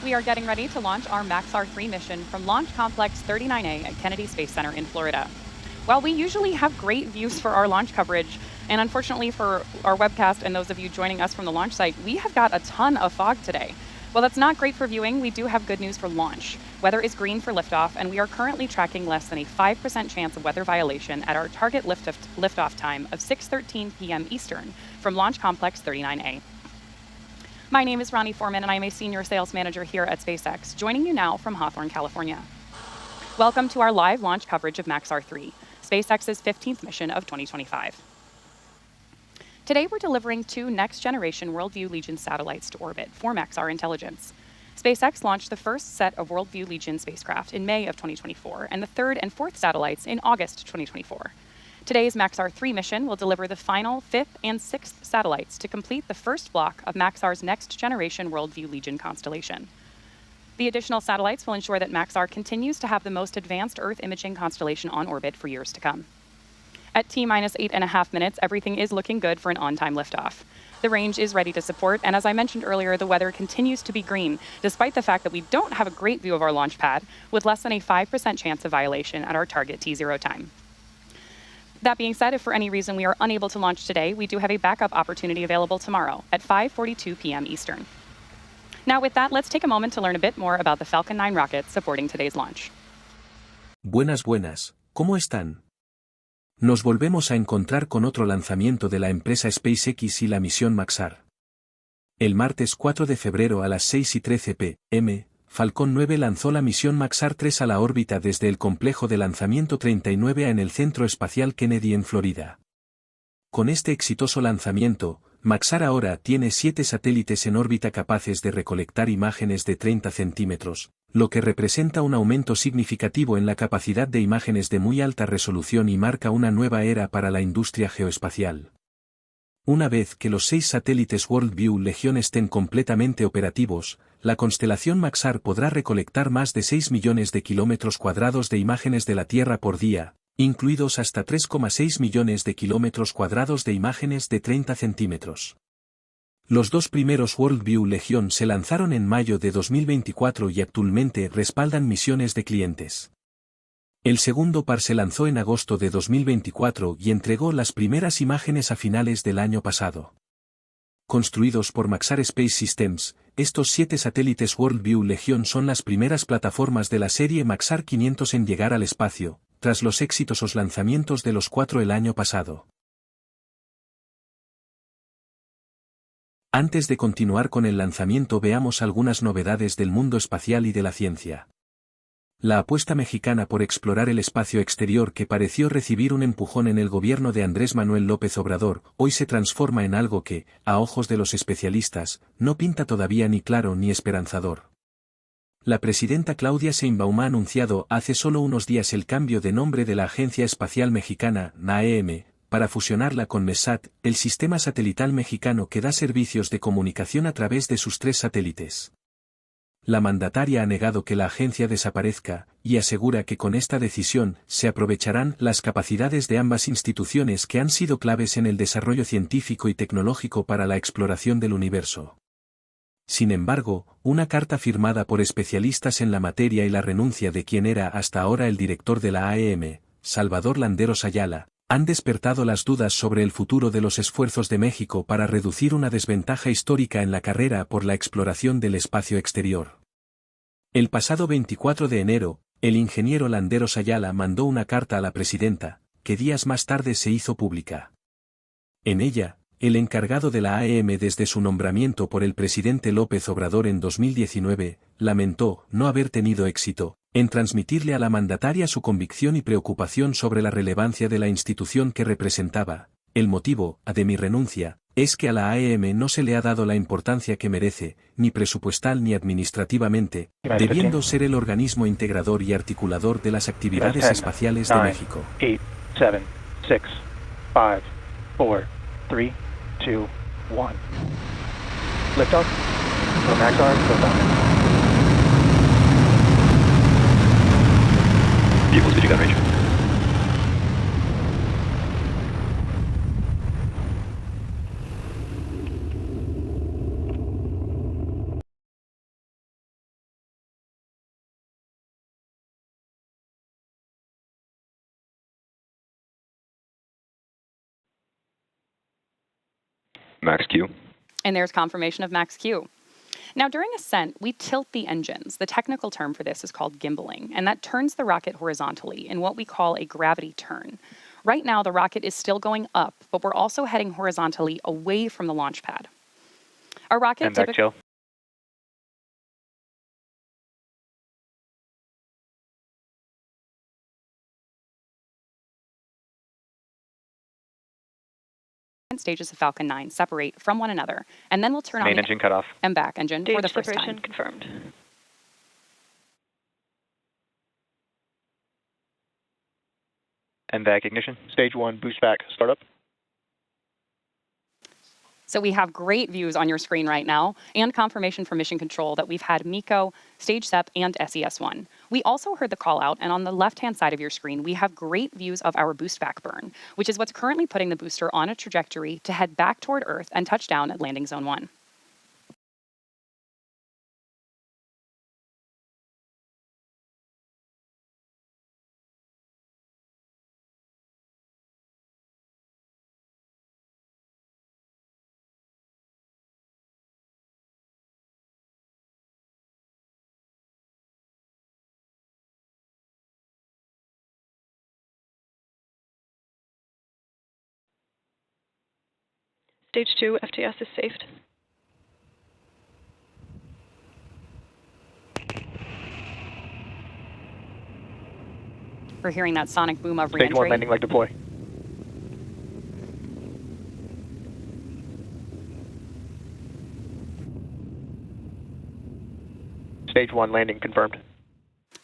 We are getting ready to launch our Maxar 3 mission from Launch Complex 39A at Kennedy Space Center in Florida. While we usually have great views for our launch coverage, and unfortunately for our webcast and those of you joining us from the launch site, we have got a ton of fog today. While that's not great for viewing, we do have good news for launch. Weather is green for liftoff, and we are currently tracking less than a 5% chance of weather violation at our target liftoff time of 6:13 p.m. Eastern from Launch Complex 39A. My name is Ronnie Foreman, and I'm a senior sales manager here at SpaceX, joining you now from Hawthorne, California. Welcome to our live launch coverage of Maxar 3, SpaceX's 15th mission of 2025. Today, we're delivering two next-generation WorldView Legion satellites to orbit for Maxar intelligence. SpaceX launched the first set of WorldView Legion spacecraft in May of 2024, and the third and fourth satellites in August 2024. Today's Maxar 3 mission will deliver the final fifth and sixth satellites to complete the first block of Maxar's next-generation WorldView Legion constellation. The additional satellites will ensure that Maxar continues to have the most advanced Earth imaging constellation on orbit for years to come. At T-minus 8.5 minutes, everything is looking good for an on-time liftoff. The range is ready to support, and as I mentioned earlier, the weather continues to be green, despite the fact that we don't have a great view of our launch pad, with less than a 5% chance of violation at our target T0 time. That being said, if for any reason we are unable to launch today, we do have a backup opportunity available tomorrow at 5:42 p.m. Eastern. Now with that, let's take a moment to learn a bit more about the Falcon 9 rocket supporting today's launch. Buenas, ¿cómo están? Nos volvemos a encontrar con otro lanzamiento de la empresa SpaceX y la misión Maxar. El martes 4 de febrero a las 6:13 p.m., Falcon 9 lanzó la misión Maxar 3 a la órbita desde el Complejo de Lanzamiento 39A en el Centro Espacial Kennedy en Florida. Con este exitoso lanzamiento, Maxar ahora tiene 7 satélites en órbita capaces de recolectar imágenes de 30 centímetros, lo que representa un aumento significativo en la capacidad de imágenes de muy alta resolución y marca una nueva era para la industria geoespacial. Una vez que los 6 satélites WorldView Legion estén completamente operativos, la constelación Maxar podrá recolectar más de 6 millones de kilómetros cuadrados de imágenes de la Tierra por día, incluidos hasta 3,6 millones de kilómetros cuadrados de imágenes de 30 centímetros. Los dos primeros WorldView Legion se lanzaron en mayo de 2024 y actualmente respaldan misiones de clientes. El segundo par se lanzó en agosto de 2024 y entregó las primeras imágenes a finales del año pasado. Construidos por Maxar Space Systems, estos 7 satélites WorldView Legion son las primeras plataformas de la serie Maxar 500 en llegar al espacio, tras los exitosos lanzamientos de los 4 el año pasado. Antes de continuar con el lanzamiento, veamos algunas novedades del mundo espacial y de la ciencia. La apuesta mexicana por explorar el espacio exterior, que pareció recibir un empujón en el gobierno de Andrés Manuel López Obrador, hoy se transforma en algo que, a ojos de los especialistas, no pinta todavía ni claro ni esperanzador. La presidenta Claudia Sheinbaum ha anunciado hace solo unos días el cambio de nombre de la Agencia Espacial Mexicana, NAEM, para fusionarla con MESAT, el sistema satelital mexicano que da servicios de comunicación a través de sus 3 satélites. La mandataria ha negado que la agencia desaparezca, y asegura que con esta decisión se aprovecharán las capacidades de ambas instituciones que han sido claves en el desarrollo científico y tecnológico para la exploración del universo. Sin embargo, una carta firmada por especialistas en la materia y la renuncia de quien era hasta ahora el director de la AEM, Salvador Landeros Ayala, han despertado las dudas sobre el futuro de los esfuerzos de México para reducir una desventaja histórica en la carrera por la exploración del espacio exterior. El pasado 24 de enero, el ingeniero Landeros Ayala mandó una carta a la presidenta, que días más tarde se hizo pública. En ella, el encargado de la AEM desde su nombramiento por el presidente López Obrador en 2019, lamentó no haber tenido éxito en transmitirle a la mandataria su convicción y preocupación sobre la relevancia de la institución que representaba. El motivo de mi renuncia es que a la AEM no se le ha dado la importancia que merece, ni presupuestal ni administrativamente, debiendo ser el organismo integrador y articulador de las actividades espaciales de México. 8, 7, 6, 5, 4, 3, 2, 1. Liftoff. Maxar, liftoff. Vehicles, did you get range? Max Q. And there's confirmation of max Q. Now, during ascent, we tilt the engines. The technical term for this is called gimbaling, and that turns the rocket horizontally in what we call a gravity turn. Right now, the rocket is still going up, but we're also heading horizontally away from the launch pad. Our rocket And back, Jill. stages of Falcon 9 separate from one another, and then we'll turn Main on the engine cut off. and back engine Stage for the first separation time. confirmed. And back ignition. Stage 1, boost back, startup. So we have great views on your screen right now and confirmation from Mission Control that we've had MECO, Stage SEP, and SES-1. We also heard the call out, and on the left-hand side of your screen, we have great views of our boost back burn, which is what's currently putting the booster on a trajectory to head back toward Earth and touch down at landing zone 1. Stage 2, FTS is saved. We're hearing that sonic boom of Stage 1, re-entry. landing leg deploy. Stage 1, landing confirmed.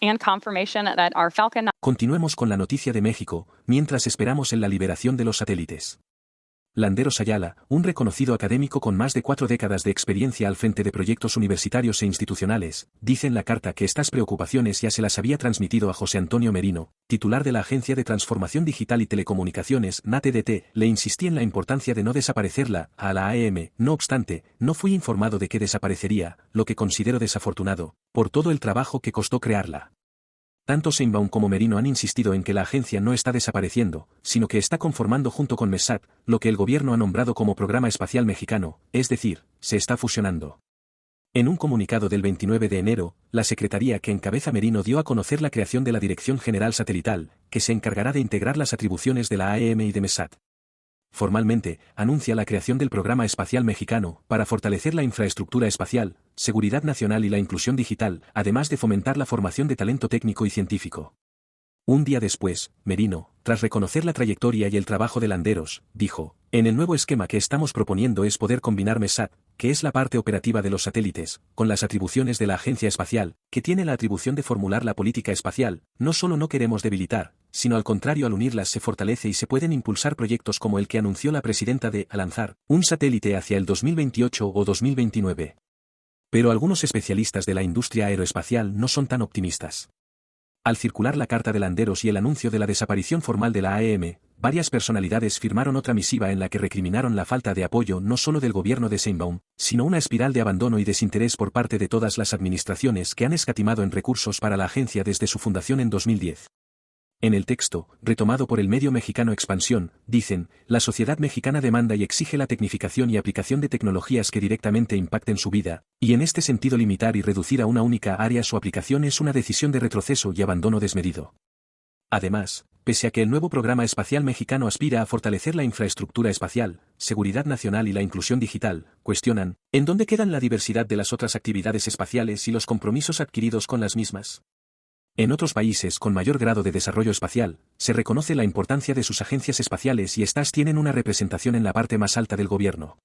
And confirmation that our Falcon 9 Continuemos con la noticia de México, mientras esperamos en la liberación de los satélites. Landeros Ayala, un reconocido académico con más de 4 décadas de experiencia al frente de proyectos universitarios e institucionales, dice en la carta que estas preocupaciones ya se las había transmitido a José Antonio Merino, titular de la Agencia de Transformación Digital y Telecomunicaciones, NATDT, le insistí en la importancia de no desaparecerla, a la AM, no obstante, no fui informado de que desaparecería, lo que considero desafortunado, por todo el trabajo que costó crearla. Tanto Sheinbaum como Merino han insistido en que la agencia no está desapareciendo, sino que está conformando junto con MESAT, lo que el gobierno ha nombrado como Programa Espacial Mexicano, es decir, se está fusionando. En un comunicado del 29 de enero, la secretaría que encabeza Merino dio a conocer la creación de la Dirección General Satelital, que se encargará de integrar las atribuciones de la AM y de MESAT. Formalmente, anuncia la creación del Programa Espacial Mexicano para fortalecer la infraestructura espacial, seguridad nacional y la inclusión digital, además de fomentar la formación de talento técnico y científico. Un día después, Merino, tras reconocer la trayectoria y el trabajo de Landeros, dijo, en el nuevo esquema que estamos proponiendo es poder combinar MESAT, que es la parte operativa de los satélites, con las atribuciones de la Agencia Espacial, que tiene la atribución de formular la política espacial. No solo no queremos debilitar, sino al contrario, al unirlas se fortalece y se pueden impulsar proyectos como el que anunció la presidenta de lanzar un satélite hacia el 2028 o 2029. Pero algunos especialistas de la industria aeroespacial no son tan optimistas. Al circular la carta de Landeros y el anuncio de la desaparición formal de la AM, varias personalidades firmaron otra misiva en la que recriminaron la falta de apoyo no solo del gobierno de Sheinbaum, sino una espiral de abandono y desinterés por parte de todas las administraciones que han escatimado en recursos para la agencia desde su fundación en 2010. En el texto, retomado por el medio mexicano Expansión, dicen, la sociedad mexicana demanda y exige la tecnificación y aplicación de tecnologías que directamente impacten su vida, y en este sentido limitar y reducir a una única área su aplicación es una decisión de retroceso y abandono desmedido. Además, pese a que el nuevo programa espacial mexicano aspira a fortalecer la infraestructura espacial, seguridad nacional y la inclusión digital, cuestionan, ¿en dónde quedan la diversidad de las otras actividades espaciales y los compromisos adquiridos con las mismas? En otros países con mayor grado de desarrollo espacial, se reconoce la importancia de sus agencias espaciales y éstas tienen una representación en la parte más alta del gobierno.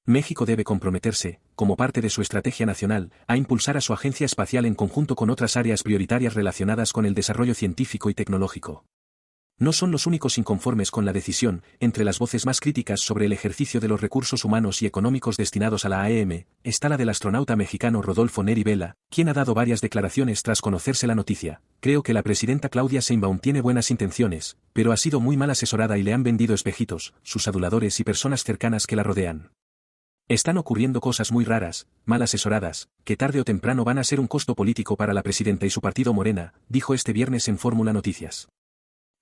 México debe comprometerse, como parte de su estrategia nacional, a impulsar a su agencia espacial en conjunto con otras áreas prioritarias relacionadas con el desarrollo científico y tecnológico. No son los únicos inconformes con la decisión. Entre las voces más críticas sobre el ejercicio de los recursos humanos y económicos destinados a la AM, está la del astronauta mexicano Rodolfo Neri Vela, quien ha dado varias declaraciones tras conocerse la noticia. Creo que la presidenta Claudia Sheinbaum tiene buenas intenciones, pero ha sido muy mal asesorada y le han vendido espejitos, sus aduladores y personas cercanas que la rodean. Están ocurriendo cosas muy raras, mal asesoradas, que tarde o temprano van a ser un costo político para la presidenta y su partido Morena, dijo este viernes en Fórmula Noticias.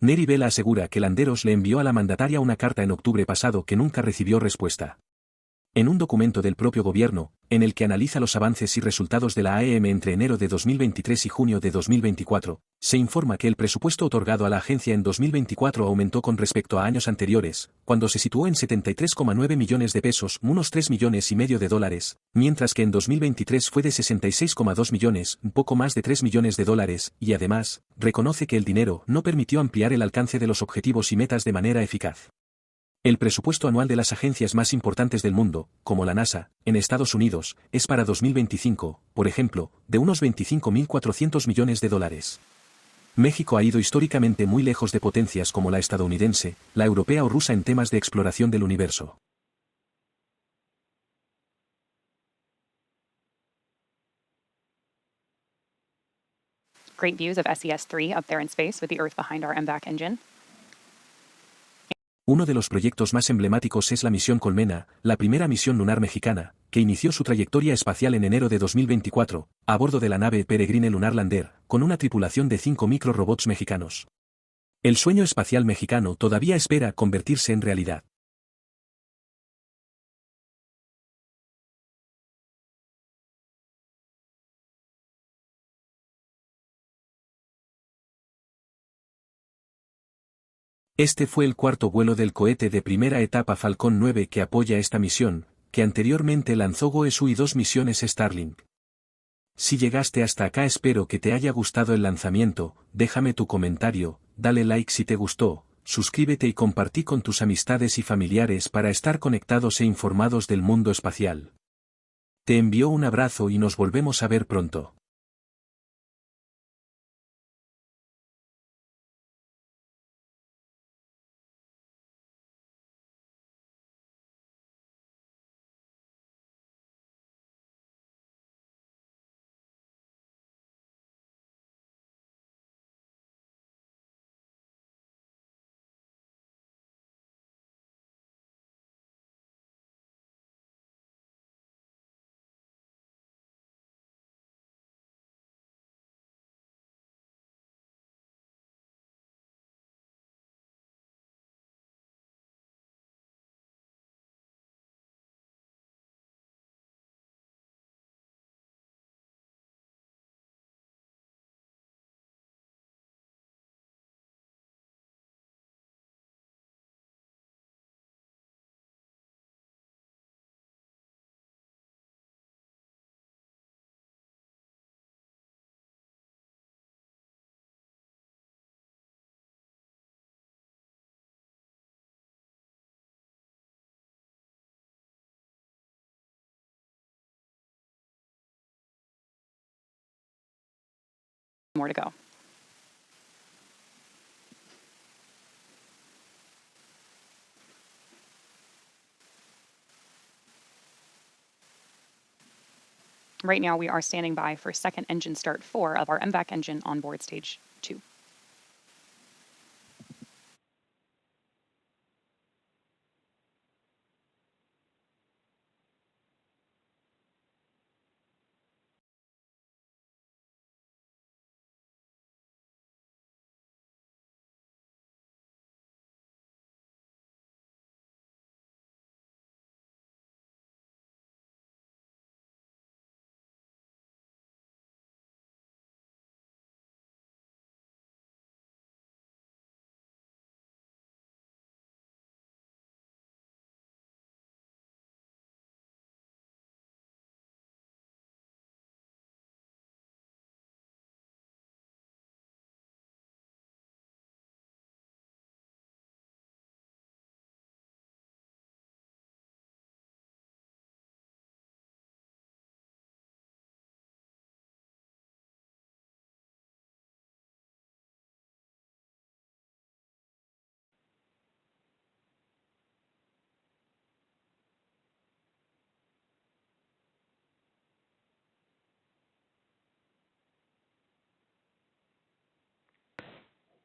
Neri Vela asegura que Landeros le envió a la mandataria una carta en octubre pasado que nunca recibió respuesta. En un documento del propio gobierno, en el que analiza los avances y resultados de la AEM entre enero de 2023 y junio de 2024, se informa que el presupuesto otorgado a la agencia en 2024 aumentó con respecto a años anteriores, cuando se situó en 73,9 millones de pesos, unos 3 millones y medio de dólares, mientras que en 2023 fue de 66,2 millones, un poco más de 3 millones de dólares, y además, reconoce que el dinero no permitió ampliar el alcance de los objetivos y metas de manera eficaz. El presupuesto anual de las agencias más importantes del mundo, como la NASA, en Estados Unidos, es para 2025, por ejemplo, de unos 25.400 millones de dólares. México ha ido históricamente muy lejos de potencias como la estadounidense, la europea o rusa en temas de exploración del universo. Great views of SES-3 up there in space with the Earth behind our MVAC engine. Uno de los proyectos más emblemáticos es la misión Colmena, la primera misión lunar mexicana, que inició su trayectoria espacial en enero de 2024, a bordo de la nave Peregrine Lunar Lander, con una tripulación de 5 microrobots mexicanos. El sueño espacial mexicano todavía espera convertirse en realidad. Este fue el cuarto vuelo del cohete de primera etapa Falcon 9 que apoya esta misión, que anteriormente lanzó vuelo y 2 misiones Starlink. Si llegaste hasta acá espero que te haya gustado el lanzamiento, déjame tu comentario, dale like si te gustó, suscríbete y compartí con tus amistades y familiares para estar conectados e informados del mundo espacial. Te envío un abrazo y nos volvemos a ver pronto. More to go. Right now, we are standing by for second engine start 4 of our MVAC engine on board stage 2.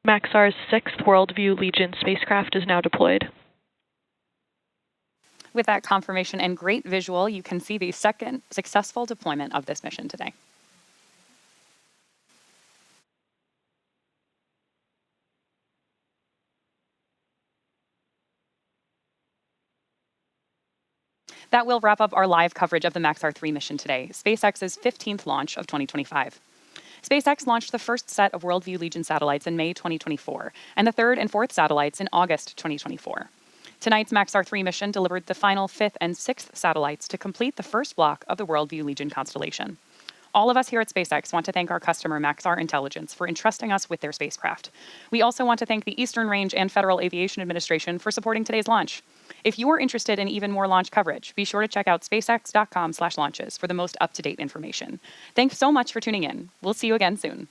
Maxar's 6th Worldview Legion spacecraft is now deployed. With that confirmation and great visual, you can see the second successful deployment of this mission today. That will wrap up our live coverage of the Maxar 3 mission today, SpaceX's 15th launch of 2025. SpaceX launched the first set of WorldView Legion satellites in May 2024, and the third and fourth satellites in August 2024. Tonight's Maxar 3 mission delivered the final fifth and sixth satellites to complete the first block of the WorldView Legion constellation. All of us here at SpaceX want to thank our customer Maxar Intelligence for entrusting us with their spacecraft. We also want to thank the Eastern Range and Federal Aviation Administration for supporting today's launch. If you're interested in even more launch coverage, be sure to check out spacex.com/launches for the most up-to-date information. Thanks so much for tuning in. We'll see you again soon.